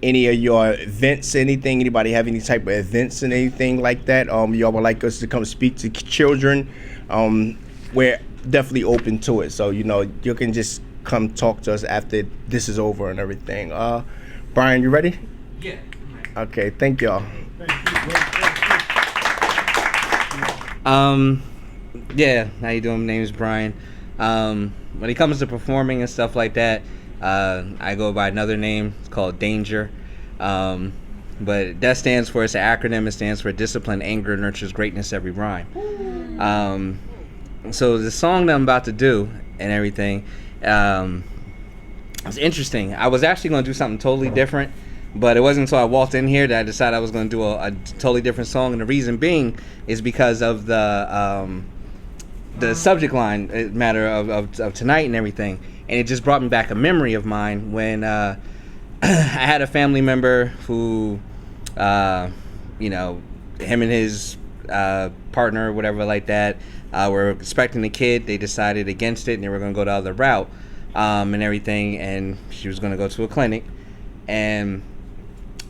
any of your events, anything, anybody have any type of events and anything like that, y'all would like us to come speak to children, we're definitely open to it. So, you know, you can just come talk to us after this is over and everything. Brian, you ready? Yeah. Okay, thank y'all. Yeah, how you doing? My name is Brian. When it comes to performing and stuff like that, I go by another name. It's called Danger. But that stands for, it's an acronym. It stands for Discipline, Anger, Nurtures Greatness, Every Rhyme. So the song that I'm about to do and everything, it's interesting. I was actually going to do something totally different, but it wasn't until I walked in here that I decided I was going to do a totally different song. And the reason being is because of the subject line matter of tonight and everything. And it just brought me back a memory of mine when I had a family member who, you know, him and his partner or whatever like that were expecting a kid. They decided against it and they were going to go the other route and everything. And she was going to go to a clinic. And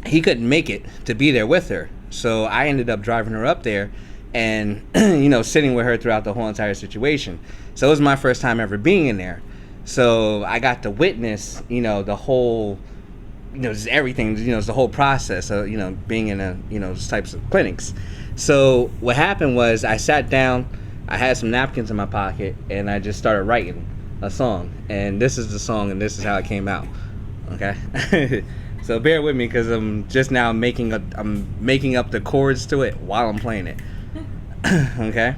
he couldn't make it to be there with her. So I ended up driving her up there and, you know, sitting with her throughout the whole entire situation. So it was my first time ever being in there. So I got to witness, you know, the whole, you know, just everything, you know, it's the whole process of, you know, being in a, you know, those types of clinics. So what happened was I sat down, I had some napkins in my pocket, and I just started writing a song. And this is the song, and this is how it came out. Okay? So bear with me, because I'm just now making up the chords to it while I'm playing it. Okay?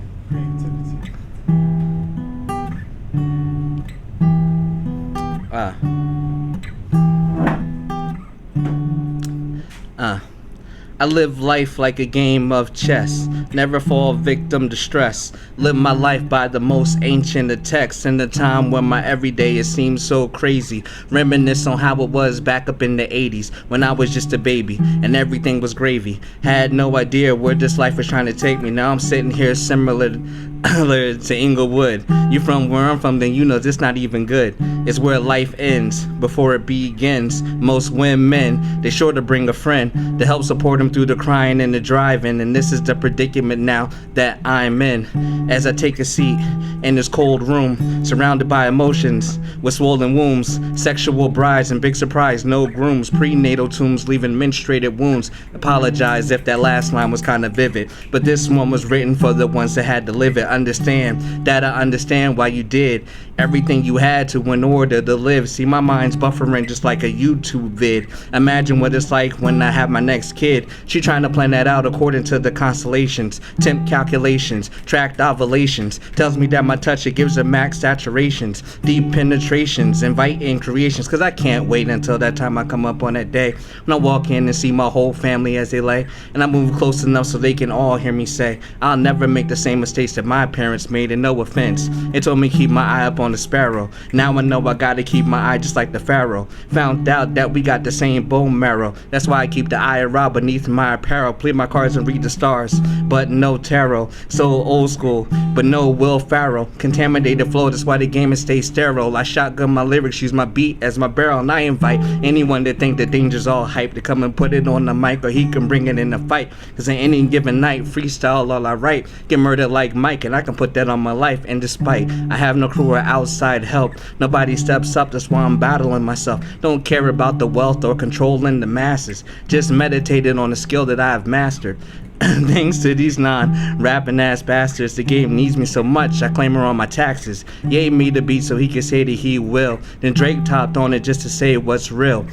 I live life like a game of chess, never fall victim to stress. Live my life by the most ancient of texts. In the time when my everyday it seems so crazy. Reminisce on how it was back up in the 80s when I was just a baby and everything was gravy. Had no idea where this life was trying to take me. Now I'm sitting here similar to Inglewood. You from where I'm from, then you know this not even good. It's where life ends before it begins. Most women, they sure to bring a friend to help support them through the crying and the driving. And this is the predicament now that I'm in, as I take a seat in this cold room, surrounded by emotions with swollen wombs, sexual brides and big surprise, no grooms, prenatal tombs leaving menstruated wounds. Apologize if that last line was kind of vivid, but this one was written for the ones that had to live it. Understand that I understand why you did everything you had to in order to live. See, my mind's buffering just like a YouTube vid. Imagine what it's like when I have my next kid. She trying to plan that out according to the constellations, temp calculations, tracked ovulations. Tells me that my touch, it gives her max saturations, deep penetrations, inviting creations. Cause I can't wait until that time I come up on that day when I walk in and see my whole family as they lay, and I move close enough so they can all hear me say, I'll never make the same mistakes that my parents made, and no offense. It told me keep my eye up on the sparrow. Now I know I gotta keep my eye just like the pharaoh. Found out that we got the same bone marrow. That's why I keep the IRA beneath my apparel. Play my cards and read the stars, but no tarot. So old school, but no Will Ferrell. Contaminated flow, that's why the game is stay sterile. I shotgun my lyrics, use my beat as my barrel, and I invite anyone that think that danger's all hype to come and put it on the mic, or he can bring it in the fight. Cause in any given night, freestyle all I write, get murdered like Mike, and I can put that on my life. And despite I have no crew or outside help, nobody steps up, that's why I'm battling myself. Don't care about the wealth or controlling the masses, just meditated on a skill that I have mastered. Thanks to these non-rapping ass bastards, the game needs me so much, I claim her on my taxes. Gave me the beat so he could say that he will. Then Drake topped on it just to say what's real.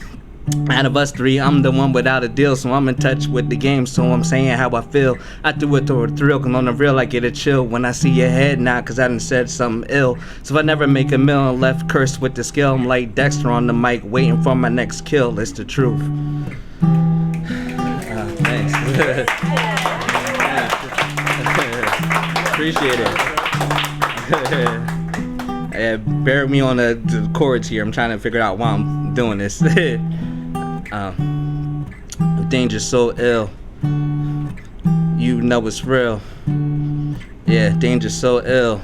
Out of us three, I'm the one without a deal, so I'm in touch with the game, so I'm saying how I feel. I do it through a thrill, cause on the real I get a chill when I see your head now, cause I done said something ill. So if I never make a meal and left cursed with the skill, I'm like Dexter on the mic, waiting for my next kill. It's the truth. Thanks. Appreciate it. Bear with me on the chords here. I'm trying to figure out why I'm doing this. Danger so ill. You know it's real. Yeah, danger so ill.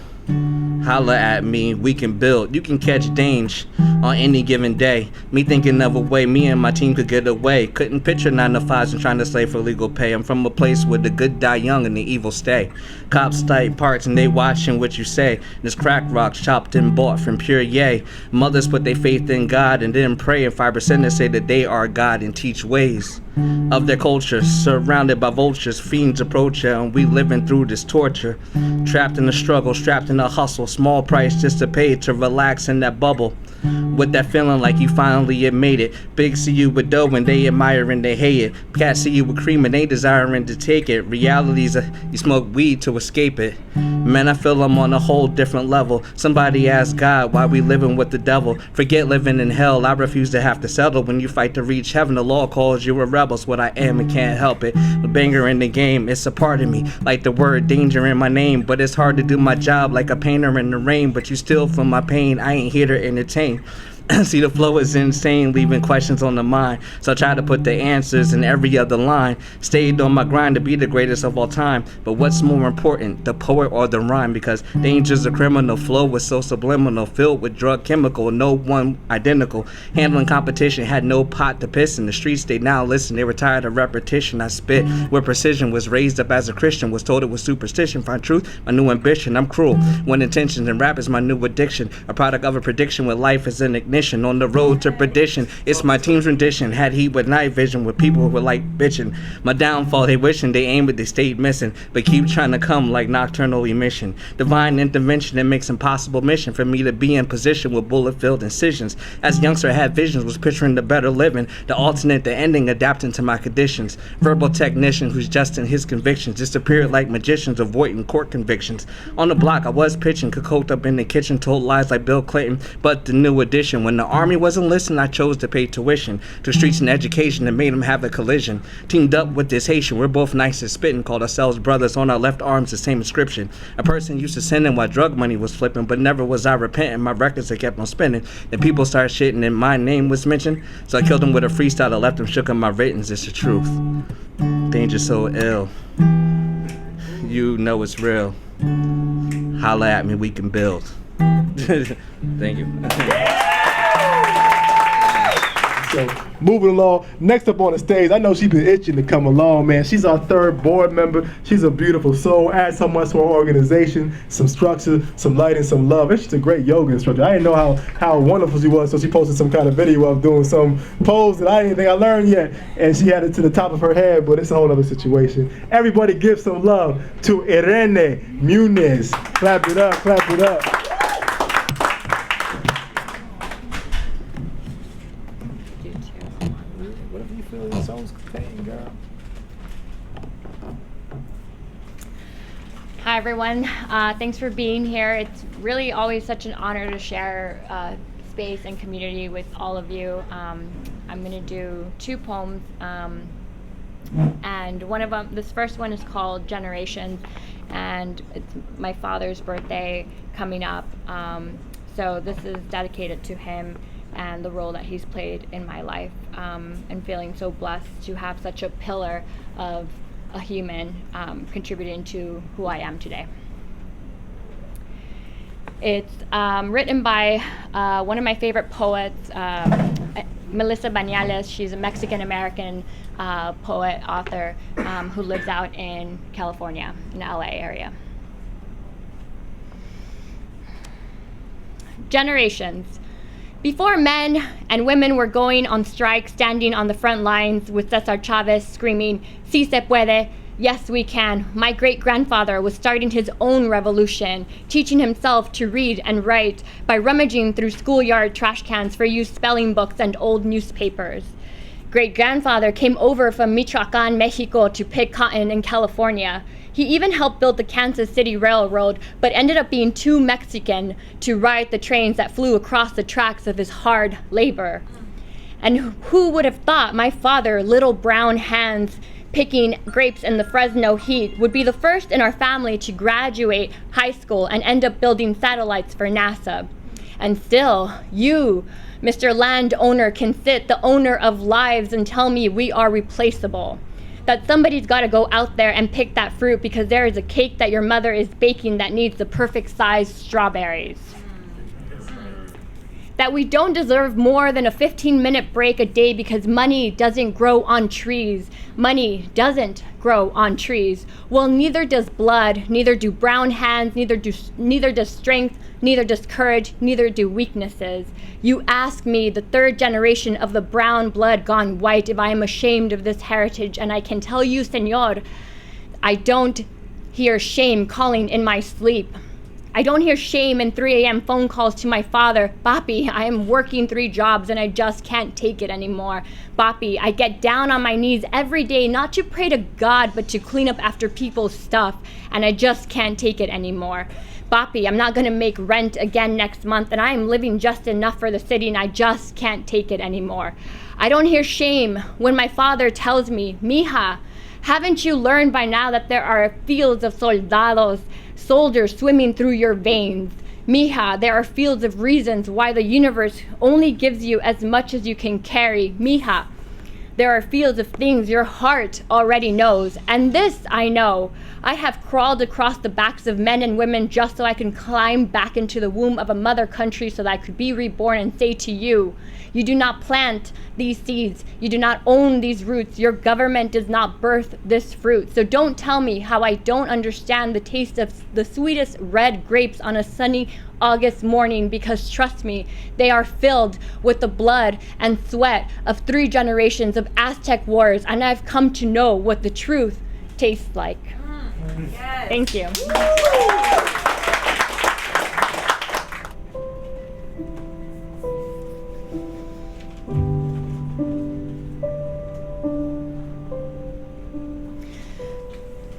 Holla at me, we can build. You can catch danger on any given day. Me thinking of a way me and my team could get away. Couldn't picture 9 to 5s and trying to slave for legal pay. I'm from a place where the good die young and the evil stay. Cops type parts and they watching what you say. This crack rocks chopped and bought from pure yay. Mothers put their faith in God and then pray. And 5% say that they are God and teach ways of their culture, surrounded by vultures, fiends approach her, and we living through this torture. Trapped in the struggle, strapped in the hustle, small price just to pay to relax in that bubble. With that feeling like you finally had made it. Big see you with dough and they admire and they hate it. Cats see you with cream and they desiring to take it. Reality's you smoke weed to escape it. Man, I feel I'm on a whole different level. Somebody ask God why we living with the devil. Forget living in hell, I refuse to have to settle. When you fight to reach heaven, the law calls you a rebel. It's what I am and can't help it. The banger in the game, it's a part of me. Like the word danger in my name. But it's hard to do my job like a painter in the rain. But you still feel my pain, I ain't here to entertain. See, the flow is insane, leaving questions on the mind. So I try to put the answers in every other line. Stayed on my grind to be the greatest of all time. But what's more important, the poet or the rhyme? Because danger's a criminal, flow was so subliminal, filled with drug chemical, no one identical. Handling competition, had no pot to piss in. The streets they now listen, they were tired of repetition. I spit with precision, was raised up as a Christian, was told it was superstition. Find truth, my new ambition, I'm cruel. One intentions and rap is my new addiction. A product of a prediction with life as an ignition. On the road to perdition, it's my team's rendition. Had heat with night vision with people who were like bitching. My downfall, they wishing they aimed but they stayed missing. But keep trying to come like nocturnal emission. Divine intervention that makes impossible mission for me to be in position with bullet-filled incisions. As a youngster I had visions, was picturing the better living, the alternate, the ending, adapting to my conditions. Verbal technician who's just in his convictions, disappeared like magicians avoiding court convictions. On the block I was pitching, cooked up in the kitchen, told lies like Bill Clinton. But the new edition, when the army wasn't listening, I chose to pay tuition to streets and education that made them have a collision. Teamed up with this Haitian, we're both nice at spitting, called ourselves brothers, on our left arms the same inscription. A person used to sending while drug money was flipping, but never was I repenting. My records that kept on spinning. Then people started shitting and my name was mentioned, so I killed them with a freestyle that left them shook on my writtens. It's the truth. Danger so ill. You know it's real. Holla at me, we can build. Thank you. So moving along, next up on the stage, I know she's been itching to come along, man. She's our 3rd board member. She's a beautiful soul, adds so much to our organization, some structure, some light, and some love. And she's a great yoga instructor. I didn't know how wonderful she was, so she posted some kind of video of doing some pose that I didn't think I learned yet, and she had it to the top of her head, but it's a whole other situation. Everybody give some love to Irene Muniz. Clap it up, clap it up. Hi everyone, thanks for being here. It's really always such an honor to share space and community with all of you. I'm going to do 2 poems, and one of them, this first one is called Generations, and it's my father's birthday coming up, so this is dedicated to him and the role that he's played in my life, and feeling so blessed to have such a pillar of a human contributing to who I am today. It's written by one of my favorite poets, Melissa Bañales. She's a Mexican-American poet, author, who lives out in California, in the LA area. Generations. Before men and women were going on strike, standing on the front lines with Cesar Chavez screaming, "Si se puede," yes we can, my great-grandfather was starting his own revolution, teaching himself to read and write by rummaging through schoolyard trash cans for used spelling books and old newspapers. Great-grandfather came over from Michoacan, Mexico to pick cotton in California. He even helped build the Kansas City Railroad, but ended up being too Mexican to ride the trains that flew across the tracks of his hard labor. And who would have thought my father, little brown hands, picking grapes in the Fresno heat, would be the first in our family to graduate high school and end up building satellites for NASA. And still, you, Mr. Landowner, can sit, the owner of lives, and tell me we are replaceable. That somebody's got to go out there and pick that fruit because there is a cake that your mother is baking that needs the perfect size strawberries. That we don't deserve more than a 15-minute break a day because money doesn't grow on trees. Money doesn't grow on trees. Well, neither does blood, neither do brown hands, neither does strength, neither does courage, neither do weaknesses. You ask me, the third generation of the brown blood gone white, if I am ashamed of this heritage, and I can tell you, Señor, I don't hear shame calling in my sleep. I don't hear shame in 3 a.m. phone calls to my father. Papi, I am working 3 jobs and I just can't take it anymore. Papi, I get down on my knees every day, not to pray to God, but to clean up after people's stuff, and I just can't take it anymore. Papi, I'm not gonna make rent again next month, and I am living just enough for the city, and I just can't take it anymore. I don't hear shame when my father tells me, Mija, haven't you learned by now that there are fields of soldados, soldiers swimming through your veins? Mija, there are fields of reasons why the universe only gives you as much as you can carry. Mija, there are fields of things your heart already knows. And this I know. I have crawled across the backs of men and women just so I can climb back into the womb of a mother country so that I could be reborn and say to you, you do not plant these seeds. You do not own these roots. Your government does not birth this fruit. So don't tell me how I don't understand the taste of the sweetest red grapes on a sunny August morning, because trust me, they are filled with the blood and sweat of 3 generations of Aztec wars, and I've come to know what the truth tastes like. Yes. Thank you.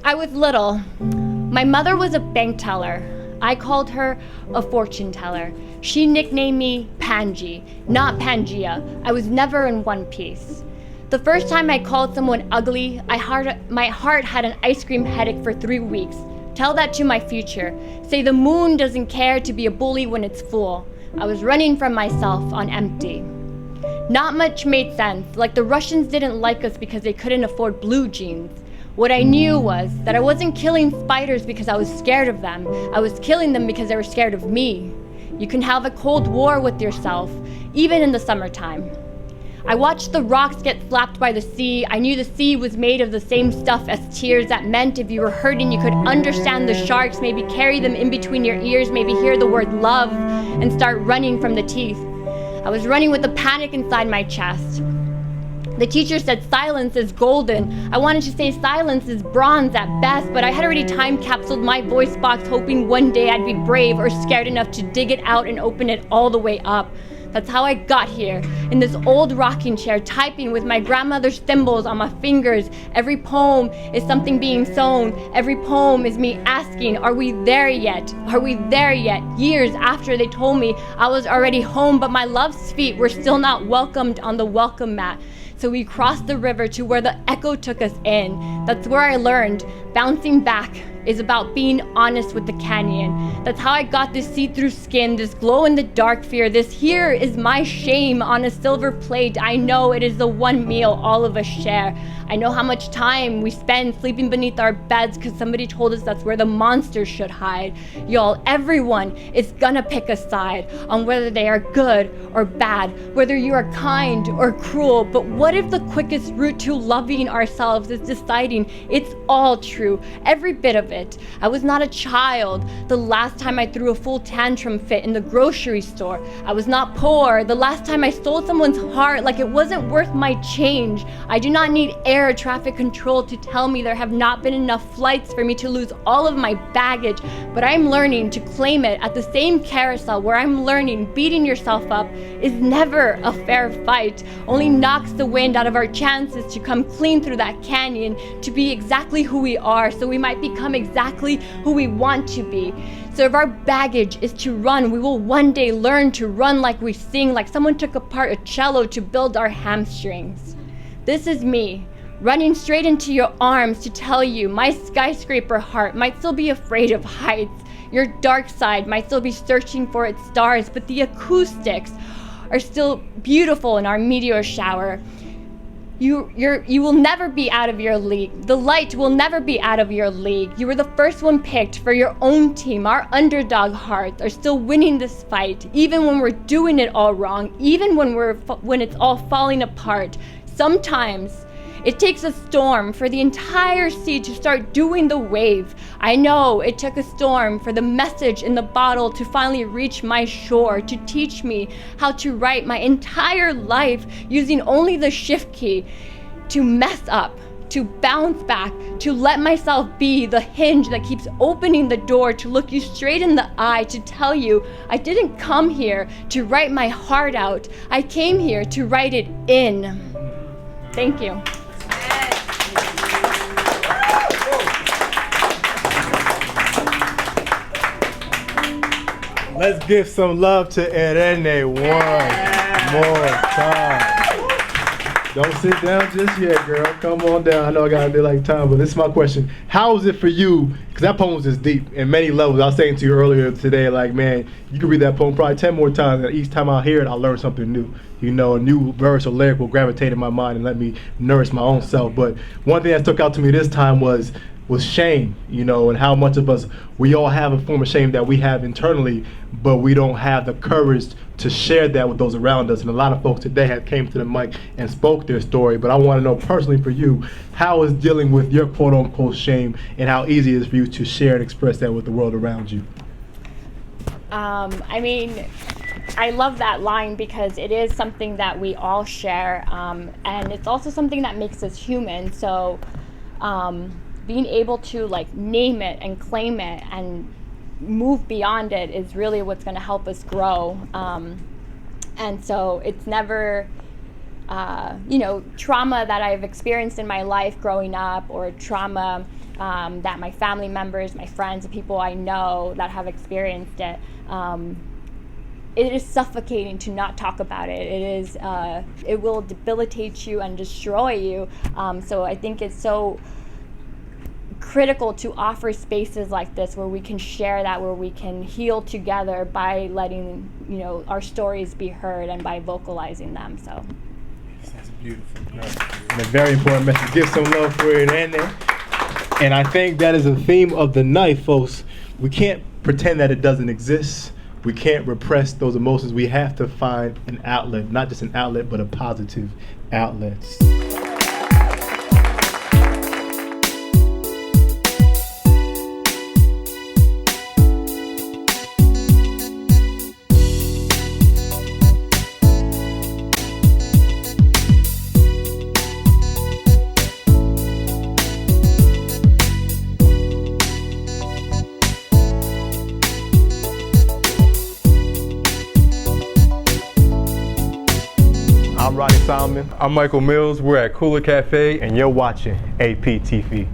I was little. My mother was a bank teller. I called her a fortune teller. She nicknamed me Panji, not Pangea. I was never in one piece. The first time I called someone ugly, my heart had an ice cream headache for 3 weeks. Tell that to my future. Say the moon doesn't care to be a bully when it's full. I was running from myself on empty. Not much made sense, like the Russians didn't like us because they couldn't afford blue jeans. What I knew was that I wasn't killing spiders because I was scared of them. I was killing them because they were scared of me. You can have a cold war with yourself, even in the summertime. I watched the rocks get slapped by the sea. I knew the sea was made of the same stuff as tears. That meant if you were hurting, you could understand the sharks, maybe carry them in between your ears, maybe hear the word love and start running from the teeth. I was running with a panic inside my chest. The teacher said silence is golden. I wanted to say silence is bronze at best, but I had already time capsuled my voice box, hoping one day I'd be brave or scared enough to dig it out and open it all the way up. That's how I got here, in this old rocking chair, typing with my grandmother's thimbles on my fingers. Every poem is something being sown. Every poem is me asking, are we there yet? Are we there yet? Years after they told me I was already home, but my love's feet were still not welcomed on the welcome mat. So we crossed the river to where the echo took us in. That's where I learned bouncing back is about being honest with the canyon. That's how I got this see-through skin, this glow-in-the-dark fear. This here is my shame on a silver plate. I know it is the one meal all of us share. I know how much time we spend sleeping beneath our beds because somebody told us that's where the monsters should hide. Y'all, everyone is gonna pick a side on whether they are good or bad, whether you are kind or cruel. But what if the quickest route to loving ourselves is deciding it's all true, every bit of it? it. I was not a child the last time I threw a full tantrum fit in the grocery store. I was not poor the last time I stole someone's heart like it wasn't worth my change. I do not need air traffic control to tell me there have not been enough flights for me to lose all of my baggage, but I'm learning to claim it at the same carousel where I'm learning beating yourself up is never a fair fight, only knocks the wind out of our chances to come clean through that canyon, to be exactly who we are so we might become exactly who we want to be. So if our baggage is to run, we will one day learn to run like we sing, like someone took apart a cello to build our hamstrings. This is me, running straight into your arms to tell you my skyscraper heart might still be afraid of heights. Your dark side might still be searching for its stars, but the acoustics are still beautiful in our meteor shower. You will never be out of your league. The light will never be out of your league. You were the first one picked for your own team. Our underdog hearts are still winning this fight, even when we're doing it all wrong, even when it's all falling apart. Sometimes it takes a storm for the entire sea to start doing the wave. I know it took a storm for the message in the bottle to finally reach my shore, to teach me how to write my entire life using only the shift key, to mess up, to bounce back, to let myself be the hinge that keeps opening the door, to look you straight in the eye, to tell you I didn't come here to write my heart out. I came here to write it in. Thank you. Let's give some love to Irene one more time. Don't sit down just yet, girl. Come on down. I know I gotta be like time, but this is my question. How is it for you? Because that poem is just deep in many levels. I was saying to you earlier today, like, man, you can read that poem probably 10 more times, and each time I hear it, I'll learn something new. You know, a new verse or lyric will gravitate in my mind and let me nourish my own self. But one thing that stuck out to me this time was shame, you know, and how much of us, we all have a form of shame that we have internally, but we don't have the courage to share that with those around us. And a lot of folks today have came to the mic and spoke their story, but I want to know personally for you, how is dealing with your quote unquote shame and how easy it is for you to share and express that with the world around you? I mean, I love that line because it is something that we all share, and it's also something that makes us human. So being able to like name it and claim it and move beyond it is really what's going to help us grow. And so it's never, trauma that I've experienced in my life growing up, or trauma that my family members, my friends, the people I know that have experienced it. It is suffocating to not talk about it. It will debilitate you and destroy you. So I think it's so critical to offer spaces like this where we can share that, where we can heal together by letting our stories be heard and by vocalizing them. So that's beautiful. And a very important message. Give some love for it, and I think that is a theme of the night, folks. We can't pretend that it doesn't exist. We can't repress those emotions. We have to find an outlet, not just an outlet, but a positive outlet. I'm Ronnie Solomon. I'm Michael Mills. We're at Kula Cafe. And you're watching APTV.